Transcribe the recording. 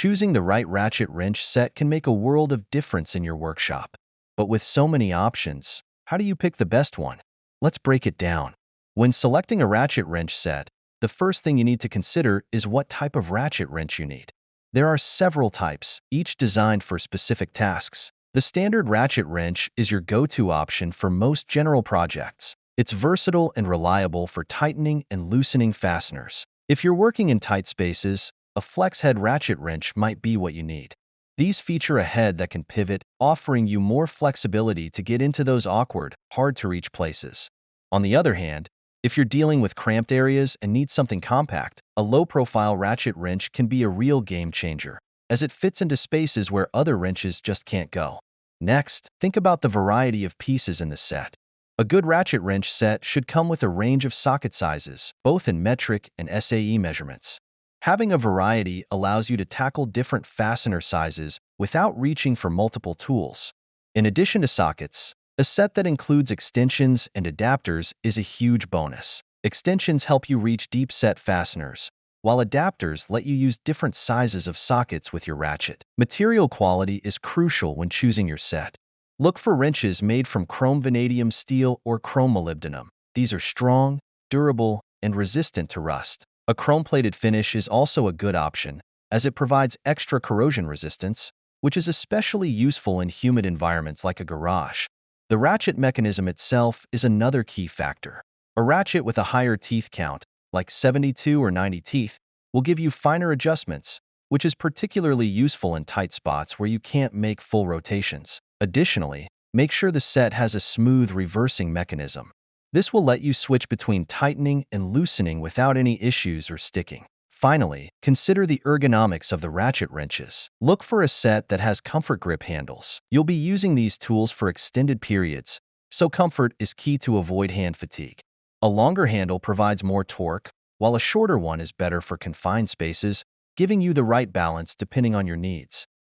Choosing the right ratchet wrench set can make a world of difference in your workshop. But with so many options, how do you pick the best one? Let's break it down. When selecting a ratchet wrench set, the first thing you need to consider is what type of ratchet wrench you need. There are several types, each designed for specific tasks. The standard ratchet wrench is your go-to option for most general projects. It's versatile and reliable for tightening and loosening fasteners. If you're working in tight spaces, a flex head ratchet wrench might be what you need. These feature a head that can pivot, offering you more flexibility to get into those awkward, hard-to-reach places. On the other hand, if you're dealing with cramped areas and need something compact, a low-profile ratchet wrench can be a real game changer, as it fits into spaces where other wrenches just can't go. Next, think about the variety of pieces in the set. A good ratchet wrench set should come with a range of socket sizes, both in metric and SAE measurements. Having a variety allows you to tackle different fastener sizes without reaching for multiple tools. In addition to sockets, a set that includes extensions and adapters is a huge bonus. Extensions help you reach deep set fasteners, while adapters let you use different sizes of sockets with your ratchet. Material quality is crucial when choosing your set. Look for wrenches made from chrome vanadium steel or chrome molybdenum. These are strong, durable, and resistant to rust. A chrome-plated finish is also a good option, as it provides extra corrosion resistance, which is especially useful in humid environments like a garage. The ratchet mechanism itself is another key factor. A ratchet with a higher teeth count, like 72 or 90 teeth, will give you finer adjustments, which is particularly useful in tight spots where you can't make full rotations. Additionally, make sure the set has a smooth reversing mechanism. This will let you switch between tightening and loosening without any issues or sticking. Finally, consider the ergonomics of the ratchet wrenches. Look for a set that has comfort grip handles. You'll be using these tools for extended periods, so comfort is key to avoid hand fatigue. A longer handle provides more torque, while a shorter one is better for confined spaces, giving you the right balance depending on your needs.